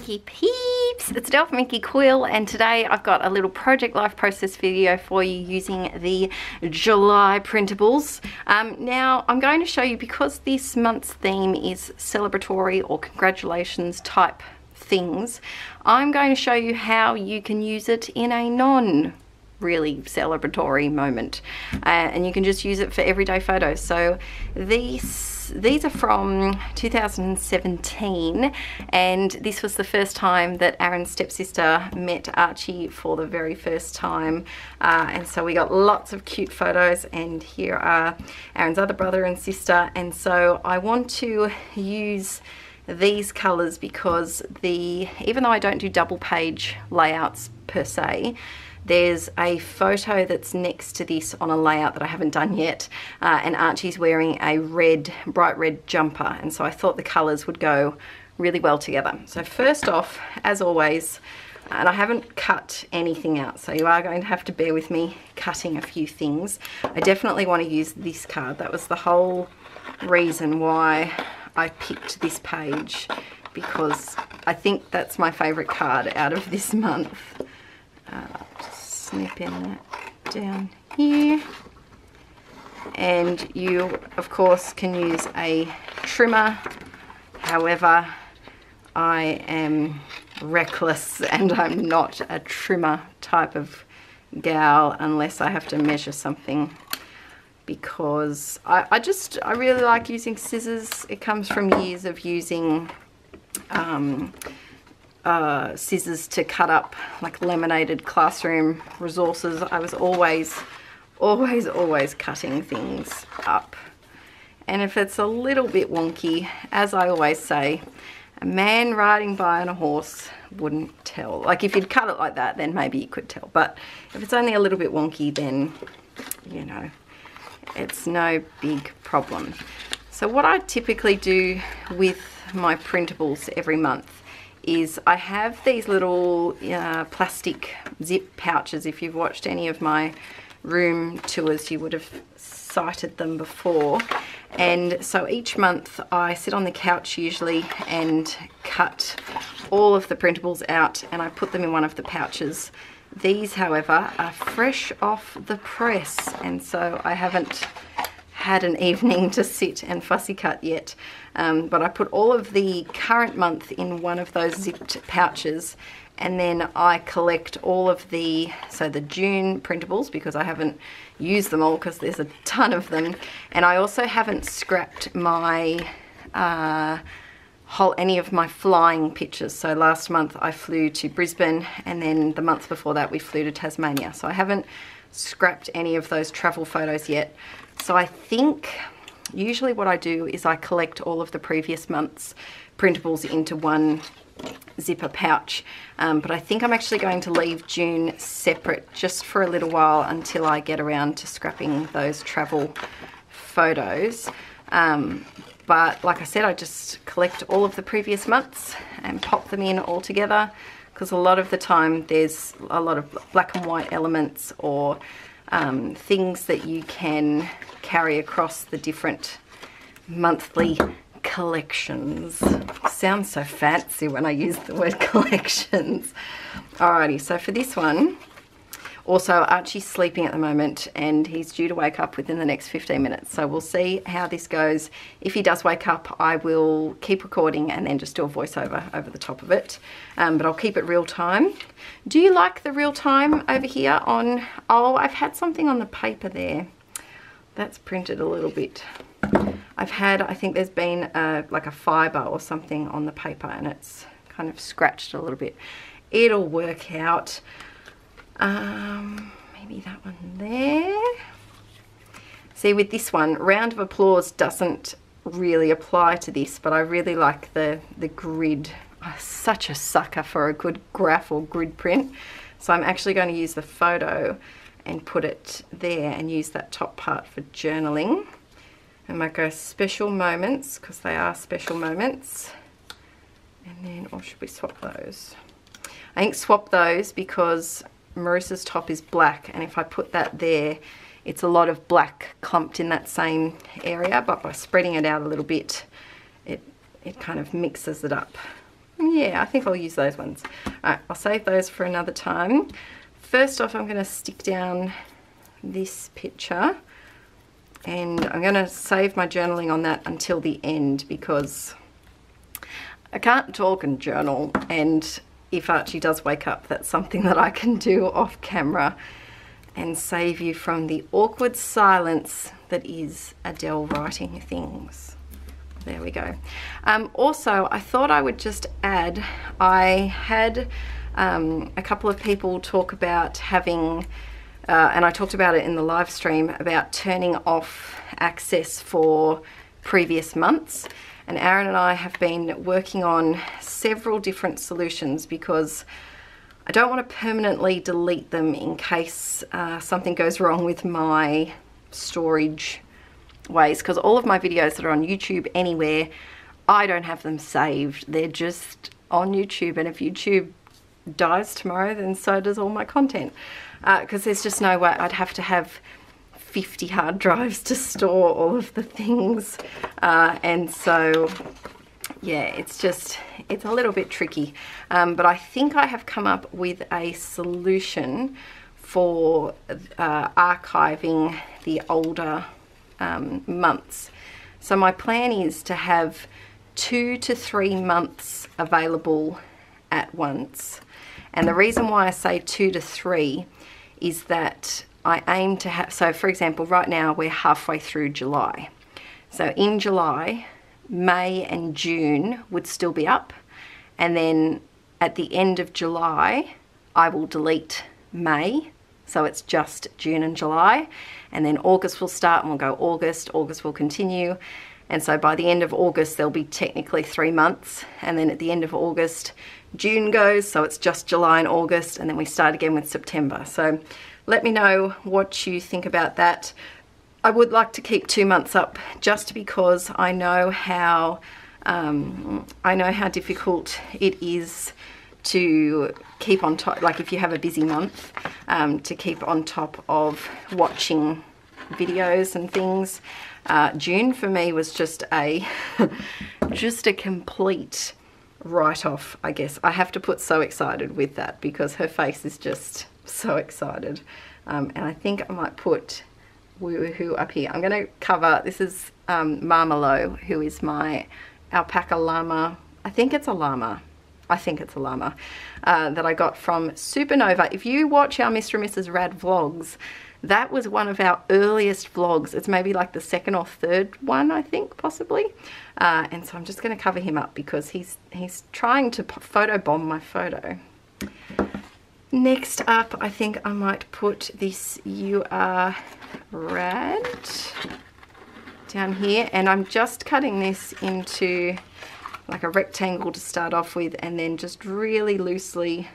Inkie peeps, it's Del from Inkie Quill, and today I've got a little project life process video for you using the July printables. Now I'm going to show you, because this month's theme is celebratory or congratulations type things, I'm going to show you how you can use it in a non-really celebratory moment, and you can just use it for everyday photos. So these are from 2017, and this was the first time that Aaron's stepsister met Archie for the very first time, and so we got lots of cute photos, and here are Aaron's other brother and sister. And so I want to use these colors because even though I don't do double page layouts per se, there's a photo that's next to this on a layout that I haven't done yet, and Archie's wearing a bright red jumper, and so I thought the colors would go really well together. So first off, as always, and I haven't cut anything out, so you are going to have to bear with me cutting a few things. I definitely want to use this card. That was the whole reason why I picked this page, because I think that's my favorite card out of this month. Just snip in that down here, and you of course can use a trimmer. However, I am reckless and I'm not a trimmer type of gal unless I have to measure something, because I really like using scissors. It comes from years of using scissors to cut up like laminated classroom resources. I was always cutting things up, and if it's a little bit wonky, as I always say, a man riding by on a horse wouldn't tell. Like, if you'd cut it like that, then maybe you could tell, but if it's only a little bit wonky, then you know, it's no big problem. So what I typically do with my printables every month is I have these little plastic zip pouches. If you've watched any of my room tours, you would have sighted them before. And so each month I sit on the couch usually and cut all of the printables out, and I put them in one of the pouches. These, however, are fresh off the press, and so I haven't had an evening to sit and fussy cut yet, but I put all of the current month in one of those zipped pouches, and then I collect all of the June printables, because I haven't used them all because there's a ton of them, and I also haven't scrapped my any of my flying pictures. So last month I flew to Brisbane, and then the month before that we flew to Tasmania, so I haven't scrapped any of those travel photos yet. So I think usually what I do is I collect all of the previous month's printables into one zipper pouch, but I think I'm actually going to leave June separate just for a little while until I get around to scrapping those travel photos. But like I said, I just collect all of the previous months and pop them in all together, because a lot of the time there's a lot of black and white elements or things that you can carry across the different monthly collections. Sounds so fancy when I use the word collections. Alrighty, so for this one, also Archie's sleeping at the moment and he's due to wake up within the next 15 minutes, so we'll see how this goes. If he does wake up, I will keep recording and then just do a voiceover over the top of it, but I'll keep it real time. Do you like the real time over here on, oh, I've had something on the paper there that's printed a little bit. I think there's been like a fibre or something on the paper, and it's kind of scratched a little bit. It'll work out. Maybe that one there. See, with this one, round of applause doesn't really apply to this, but I really like the grid. I'm such a sucker for a good graph or grid print, so I'm actually going to use the photo and put it there and use that top part for journaling. And might go special moments, because they are special moments. And then, or should we swap those? I think swap those, because Marissa's top is black, and if I put that there, it's a lot of black clumped in that same area, but by spreading it out a little bit, it kind of mixes it up. Yeah, I think I'll use those ones. Alright, I'll save those for another time. First off, I'm going to stick down this picture, and I'm going to save my journaling on that until the end because I can't talk and journal, and if Archie does wake up, that's something that I can do off camera and save you from the awkward silence that is Adele writing things. There we go. Also, I thought I would just add, I had a couple of people talk about having, and I talked about it in the live stream, about turning off access for previous months. And Aaron and I have been working on several different solutions because I don't want to permanently delete them in case something goes wrong with my storage ways, because all of my videos that are on YouTube anywhere, I don't have them saved. They're just on YouTube, and if YouTube dies tomorrow, then so does all my content, because there's just no way. I'd have to have 50 hard drives to store all of the things, and so yeah, it's a little bit tricky, but I think I have come up with a solution for archiving the older months. So my plan is to have 2 to 3 months available at once, and the reason why I say 2 to 3 is that I aim to have, so for example, right now we're halfway through July. So in July, May and June would still be up, and then at the end of July, I will delete May, so it's just June and July, and then August will start and we'll go August will continue, and so by the end of August there'll be technically 3 months, and then at the end of August, June goes, so it's just July and August, and then we start again with September. So let me know what you think about that. I would like to keep 2 months up just because I know how difficult it is to keep on top, like if you have a busy month, to keep on top of watching videos and things. June for me was just a complete write-off, I guess. I have to put so excited with that because her face is just so excited, and I think I might put Woohoo up here. I'm going to cover, this is Marmalo, who is my alpaca llama. I think it's a llama that I got from Supernova. If you watch our Mr. and Mrs Rad vlogs, that was one of our earliest vlogs. It's maybe like the 2nd or 3rd one, I think, possibly. And so I'm just going to cover him up because he's trying to photobomb my photo. Next up, I think I might put this You Are Rad down here, and I'm just cutting this into like a rectangle to start off with, and then just really loosely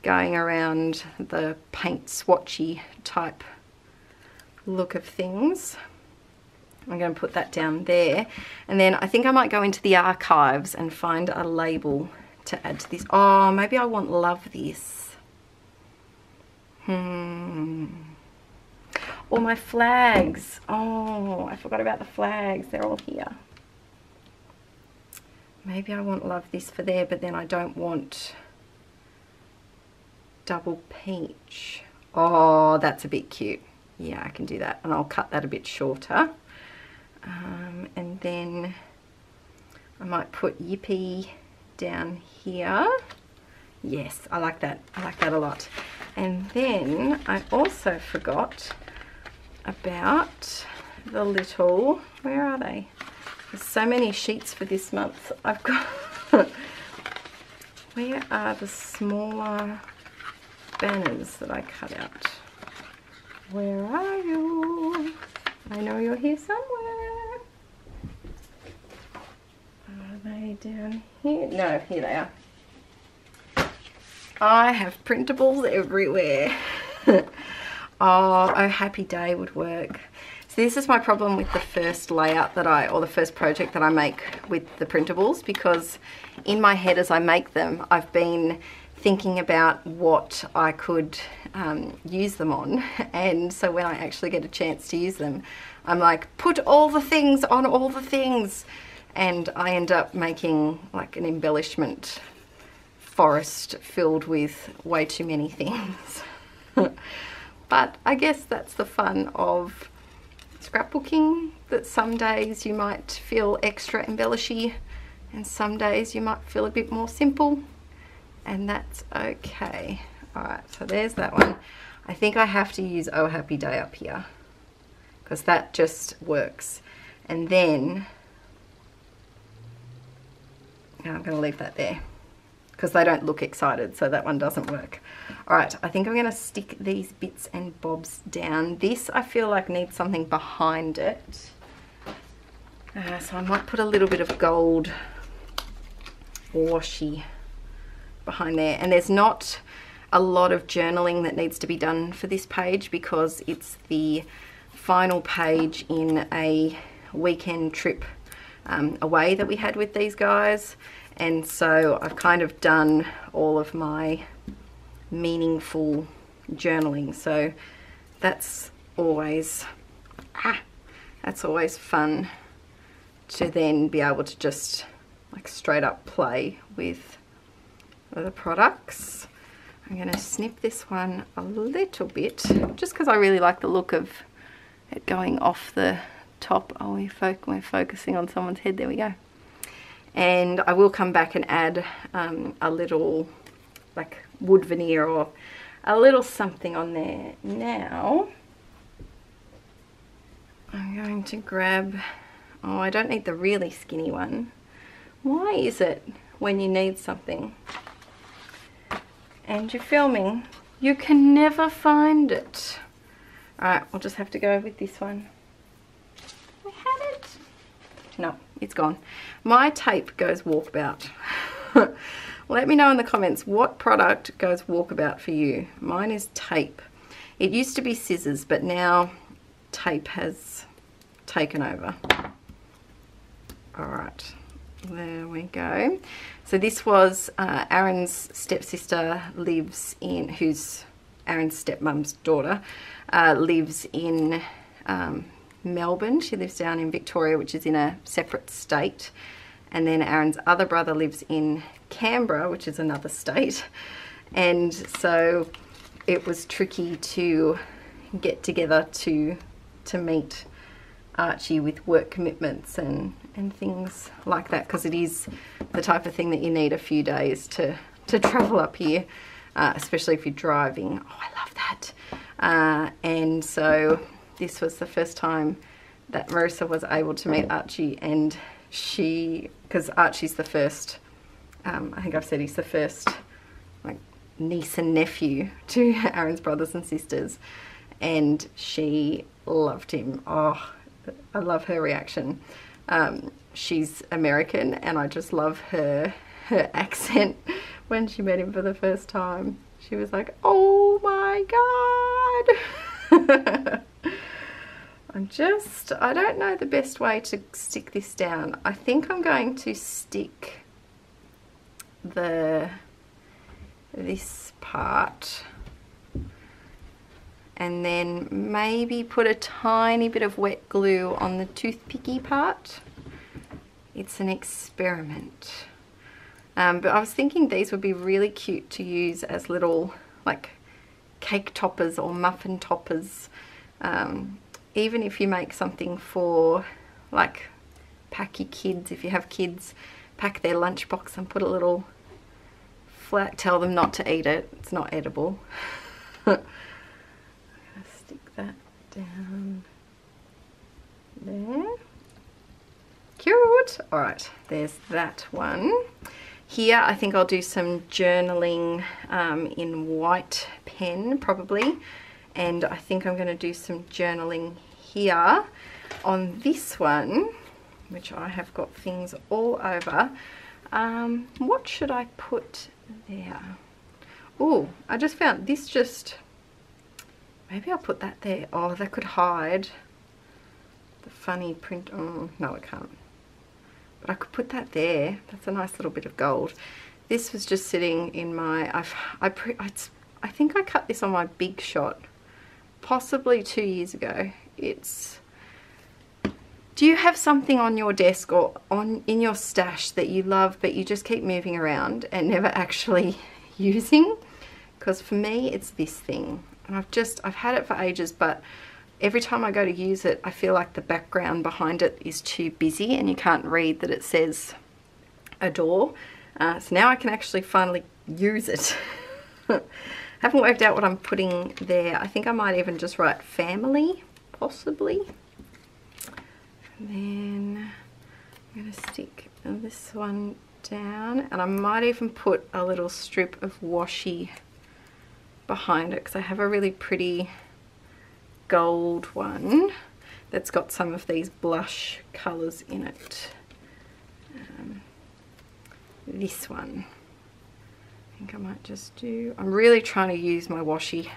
going around the paint swatchy type look of things. I'm going to put that down there, and then I think I might go into the archives and find a label to add to this. Oh, maybe I want Love This. Or my flags. Oh, I forgot about the flags. They're all here. Maybe I want Love This for there, but then I don't want Double Peach. Oh, that's a bit cute. Yeah, I can do that, and I'll cut that a bit shorter. And then I might put Yippee down here. Yes, I like that. I like that a lot. And then I also forgot about the little, where are they? There's so many sheets for this month. I've got, where are the smaller banners that I cut out? Where are you? I know you're here somewhere. Are they down here? No, here they are. I have printables everywhere. Oh, Happy Day would work. So this is my problem with the first layout that or the first project that I make with the printables, because in my head as I make them, I've been thinking about what I could use them on, and so when I actually get a chance to use them, I'm like, put all the things on all the things, and I end up making like an embellishment forest filled with way too many things. But I guess that's the fun of scrapbooking, that some days you might feel extra embellishy and some days you might feel a bit more simple, and that's okay. Alright, so there's that one. I think I have to use Oh Happy Day up here because that just works. And then I'm going to leave that there because they don't look excited, so that one doesn't work. Alright, I think I'm going to stick these bits and bobs down. This I feel like needs something behind it. So I might put a little bit of gold washi behind there. And there's not a lot of journaling that needs to be done for this page because it's the final page in a weekend trip away that we had with these guys, and so I've kind of done all of my meaningful journaling, so that's always fun to then be able to just like straight up play with the products. I'm going to snip this one a little bit just because I really like the look of it going off the top. Oh, we're focusing on someone's head. There we go. And I will come back and add a little like wood veneer or a little something on there. Now I'm going to grab, oh, I don't need the really skinny one. Why is it when you need something and you're filming, you can never find it? Alright, we'll just have to go with this one. I had it. No, it's gone. My tape goes walkabout. Let me know in the comments what product goes walkabout for you. Mine is tape. It used to be scissors, but now tape has taken over. Alright, there we go. So this was Aaron's stepsister lives in, who's Aaron's stepmom's daughter, lives in Melbourne. She lives down in Victoria, which is in a separate state. And then Aaron's other brother lives in Canberra, which is another state. And so it was tricky to get together to meet Archie with work commitments and things like that, because it is the type of thing that you need a few days to travel up here, especially if you're driving. Oh, I love that. And so this was the first time that Marissa was able to meet Archie, and because Archie's the first, I think I've said he's the first like niece and nephew to Aaron's brothers and sisters, and she loved him. Oh, I love her reaction. She's American, and I just love her accent when she met him for the first time. She was like, oh my God. I don't know the best way to stick this down. I think I'm going to stick this part and then maybe put a tiny bit of wet glue on the toothpicky part. It's an experiment. But I was thinking these would be really cute to use as little like cake toppers or muffin toppers. Even if you make something for like pack your kids, if you have kids, pack their lunchbox and put a little flat, tell them not to eat it, it's not edible. I'm gonna stick that down there. Cute. Alright, there's that one. Here I think I'll do some journaling in white pen probably, and I think I'm going to do some journaling here on this one, which I have got things all over. What should I put there? Oh, I just found this, maybe I'll put that there. Oh, that could hide the funny print. Oh, no it can't. But I could put that there. That's a nice little bit of gold. This was just sitting in my, I think I cut this on my Big Shot possibly 2 years ago. It's Do you have something on your desk or in your stash that you love but you just keep moving around and never actually using? Because for me it's this thing. And I've had it for ages, but every time I go to use it I feel like the background behind it is too busy and you can't read that it says adore. So now I can actually finally use it. Haven't worked out what I'm putting there. I think I might even just write family, possibly. And then I'm going to stick this one down, and I might even put a little strip of washi behind it because I have a really pretty gold one that's got some of these blush colours in it. This one I think I might just do. I'm really trying to use my washi. Here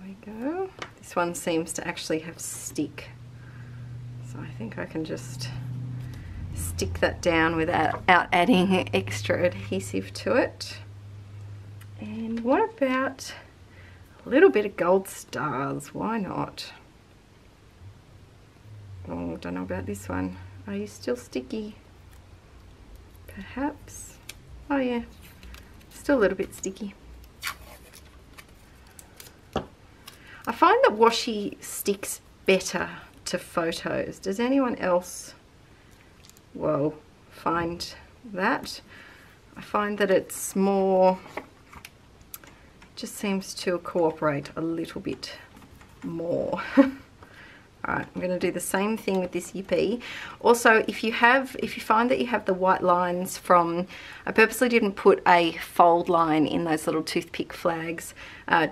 we go. This one seems to actually have stick, so I think I can just stick that down without adding extra adhesive to it. And what about a little bit of gold stars? Why not? Oh, don't know about this one. Are you still sticky? Perhaps. Oh yeah, still a little bit sticky. I find that washi sticks better to photos. Does anyone else, well, find that? I find that it's more, just seems to cooperate a little bit more. Alright, I'm going to do the same thing with this yippee. Also, if you find that you have the white lines from, I purposely didn't put a fold line in those little toothpick flags,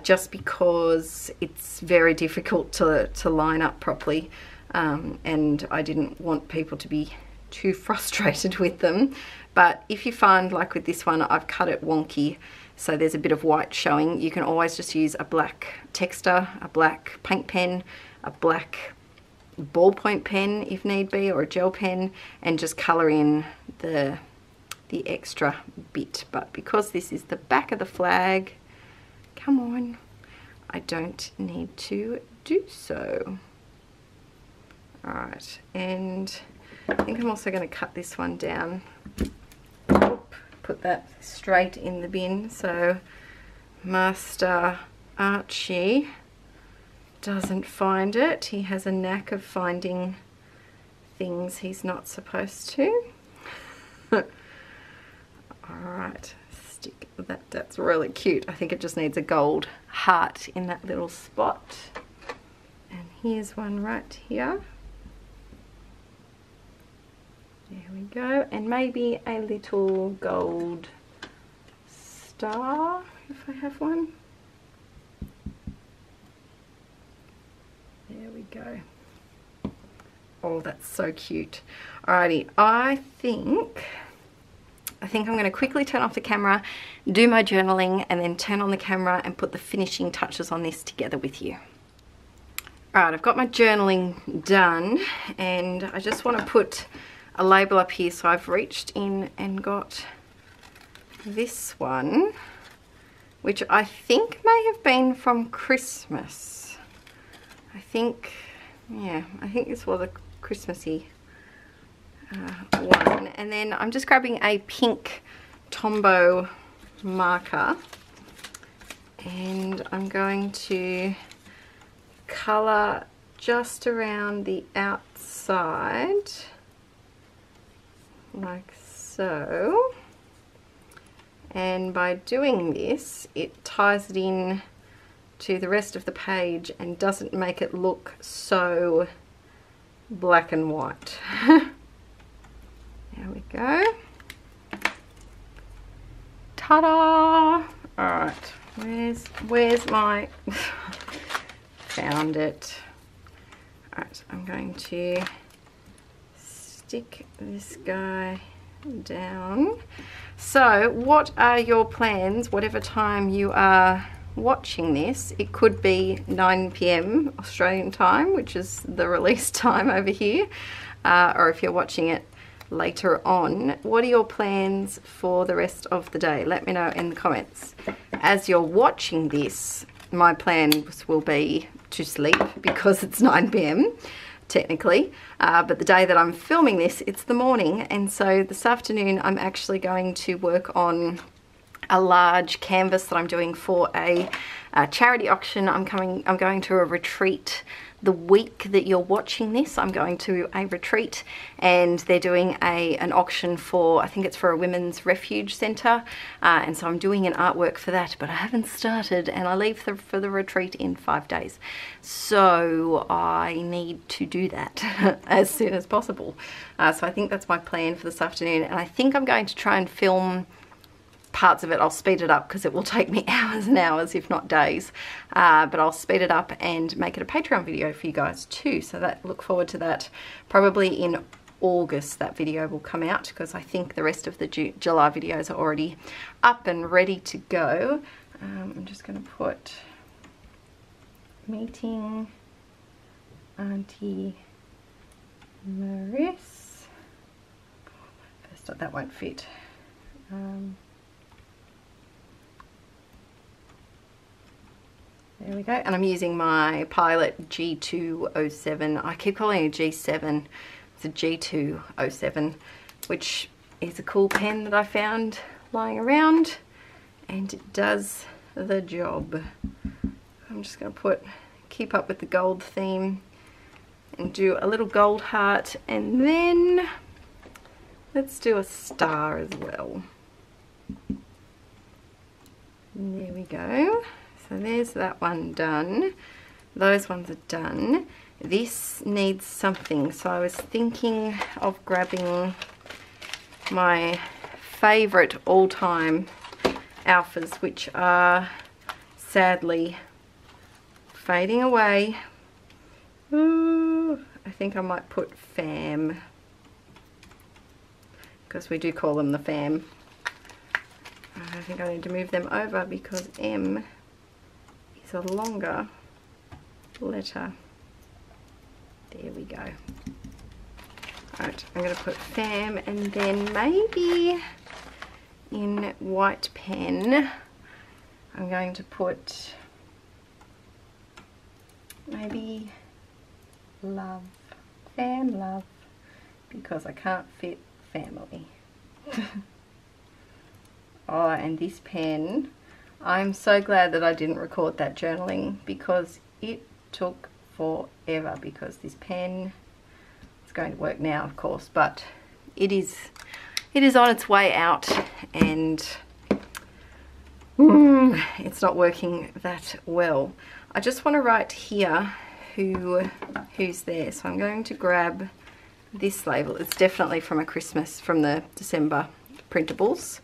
just because it's very difficult to line up properly, and I didn't want people to be too frustrated with them. But if you find, like with this one, I've cut it wonky, so there's a bit of white showing, you can always just use a black texter, a black paint pen, a black ballpoint pen if need be, or a gel pen, and just colour in the extra bit. But because this is the back of the flag, come on, I don't need to do so. Alright, and I think I'm also going to cut this one down. Oop, put that straight in the bin so Master Archie doesn't find it. He has a knack of finding things he's not supposed to. Alright, stick that. That's really cute. I think it just needs a gold heart in that little spot. And here's one right here. There we go. And maybe a little gold star if I have one. There we go. Oh, that's so cute. Alrighty, I think I'm going to quickly turn off the camera, do my journaling, and then turn on the camera and put the finishing touches on this together with you. Alright, I've got my journaling done, and I just want to put a label up here. So I've reached in and got this one, which I think may have been from Christmas. I think this was a Christmassy one. And then I'm just grabbing a pink Tombow marker, and I'm going to colour just around the outside like so. And by doing this, it ties it in to the rest of the page and doesn't make it look so black and white. There we go. Ta-da! Alright, where's my found it. Alright, I'm going to stick this guy down. So what are your plans whatever time you are watching this? It could be 9 PM Australian time, which is the release time over here, or if you're watching it later on, what are your plans for the rest of the day? Let me know in the comments. As you're watching this, my plans will be to sleep because it's 9 PM, technically, but the day that I'm filming this, it's the morning, and so this afternoon I'm actually going to work on a large canvas that I'm doing for a charity auction. I'm going to a retreat the week that you're watching this. I'm going to a retreat, and they're doing an auction for, I think it's for a women's refuge centre, and so I'm doing an artwork for that, but I haven't started, and I leave for the retreat in 5 days, so I need to do that as soon as possible. So I think that's my plan for this afternoon, and I think I'm going to try and film parts of it. I'll speed it up because it will take me hours and hours, if not days, but I'll speed it up and make it a Patreon video for you guys too, so that, look forward to that. Probably in August that video will come out, because I think the rest of the July videos are already up and ready to go. I'm just going to put meeting Auntie Maris. First, that won't fit. There we go, and I'm using my Pilot G207. I keep calling it G7. It's a G207, which is a cool pen that I found lying around, and it does the job. I'm just going to keep up with the gold theme and do a little gold heart, and then let's do a star as well. And there we go. So there's that one done. Those ones are done. This needs something, so I was thinking of grabbing my favourite all-time alphas, which are sadly fading away. Ooh, I think I might put Fam, because we do call them the Fam. I think I need to move them over because M is a longer letter. There we go. Alright, I'm going to put Fam, and then maybe in white pen I'm going to put maybe Love. Fam Love, because I can't fit family. Oh, and this pen, I'm so glad that I didn't record that journaling, because it took forever, because this pen is going to work now, of course, but it is on its way out, and it's not working that well. I just want to write here who's there, so I'm going to grab this label. It's definitely from the December Printables,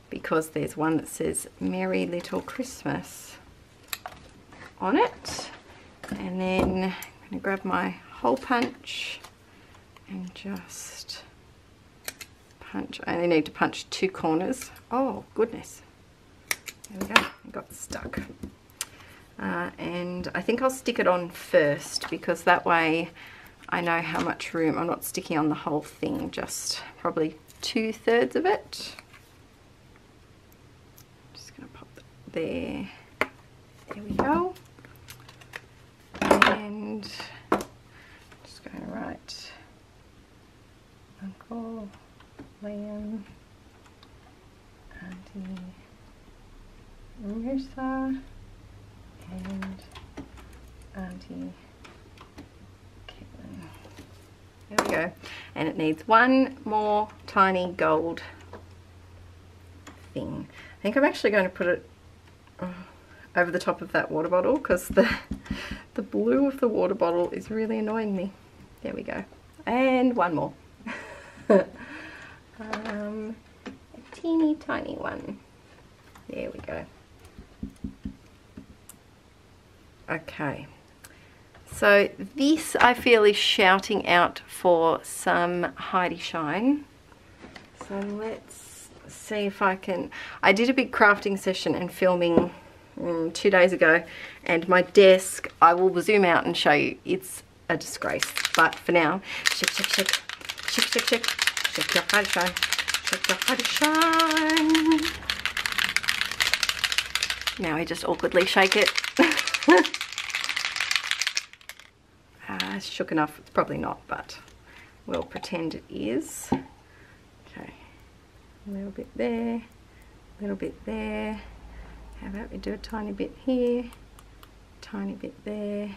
because there's one that says Merry Little Christmas on it. And then I'm going to grab my hole punch and just punch. I only need to punch 2 corners. Oh goodness, there we go, I got stuck. And I think I'll stick it on first, because that way I know how much room. I'm not sticking on the whole thing, just probably 2/3 of it. There we go, and just going to write Uncle Liam, Auntie Marissa, and Auntie Caitlin. There we go, and it needs one more tiny gold thing. I think I'm actually going to put it over the top of that water bottle, because the blue of the water bottle is really annoying me. There we go, and one more. A teeny tiny one. There we go. Okay, so this I feel is shouting out for some Heidi Shine. So let's see if I can. I did a big crafting session and filming 2 days ago, and my desk, I will zoom out and show you, it's a disgrace, but for now, shake, shake, shake, shake, shake, shake, shake your Heidi Shine, shake your Heidi Shine. Now I just awkwardly shake it. it's shook enough. It's probably not, but we'll pretend it is. Okay, a little bit there, a little bit there. How about we do a tiny bit here, tiny bit there,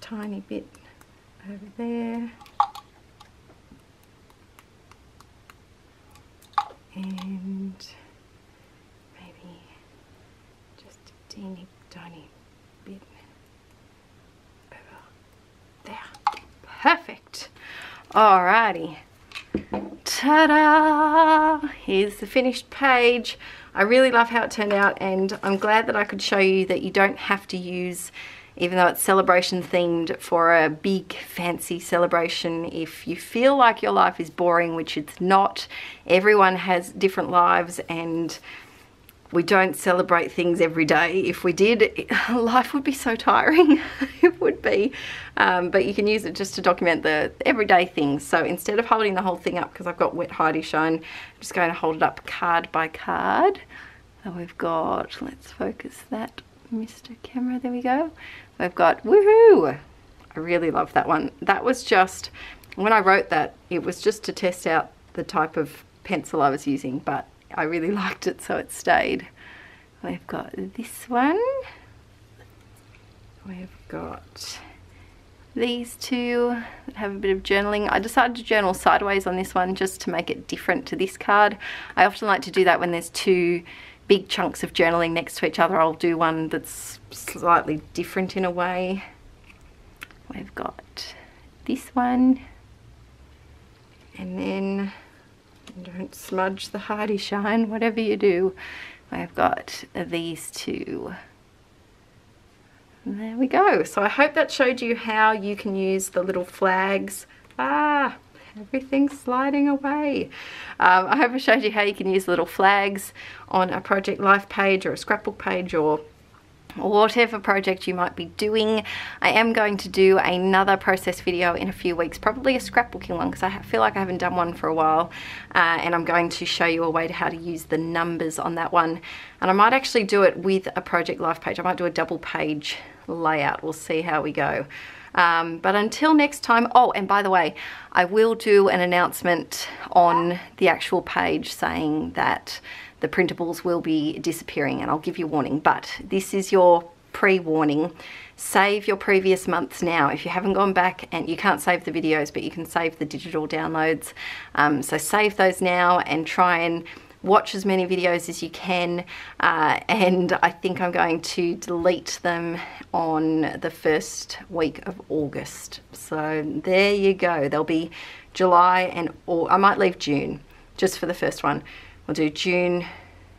tiny bit over there, and maybe just a teeny tiny bit over there. Perfect. Alrighty. Ta-da! Here's the finished page. I really love how it turned out, and I'm glad that I could show you that you don't have to use, even though it's celebration themed, for a big fancy celebration. If you feel like your life is boring, which it's not, everyone has different lives and we don't celebrate things every day. If we did, life would be so tiring. It would be. But you can use it just to document the everyday things. So instead of holding the whole thing up, because I've got wet Heidi shine, I'm just going to hold it up card by card. So we've got, let's focus that, Mr. Camera, there we go. We've got, woohoo! I really love that one. That was just, when I wrote that, it was just to test out the type of pencil I was using, but I really liked it, so it stayed. We've got this one. We've got these two that have a bit of journaling. I decided to journal sideways on this one just to make it different to this card. I often like to do that when there's two big chunks of journaling next to each other. I'll do one that's slightly different in a way. We've got this one, and then don't smudge the Heidi shine, whatever you do. I've got these two. And there we go. So I hope that showed you how you can use the little flags. Ah, everything's sliding away. I hope I showed you how you can use little flags on a Project Life page or a scrapbook page, or whatever project you might be doing. I am going to do another process video in a few weeks, probably a scrapbooking one, because I feel like I haven't done one for a while, and I'm going to show you a way to how to use the numbers on that one. And I might actually do it with a Project Life page. I might do a double page layout. We'll see how we go. But until next time, oh, and by the way, I will do an announcement on the actual page saying that the printables will be disappearing, and I'll give you a warning, but this is your pre-warning. Save your previous months now. If you haven't gone back, and you can't save the videos, but you can save the digital downloads. So save those now and try and watch as many videos as you can. And I think I'm going to delete them on the first week of August. So there you go. There'll be July and, or I might leave June just for the first one. We'll do June,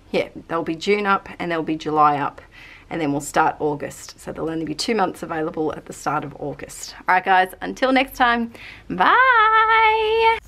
yeah, there'll be June up and there'll be July up, and then we'll start August. So there'll only be 2 months available at the start of August. All right, guys, until next time, bye.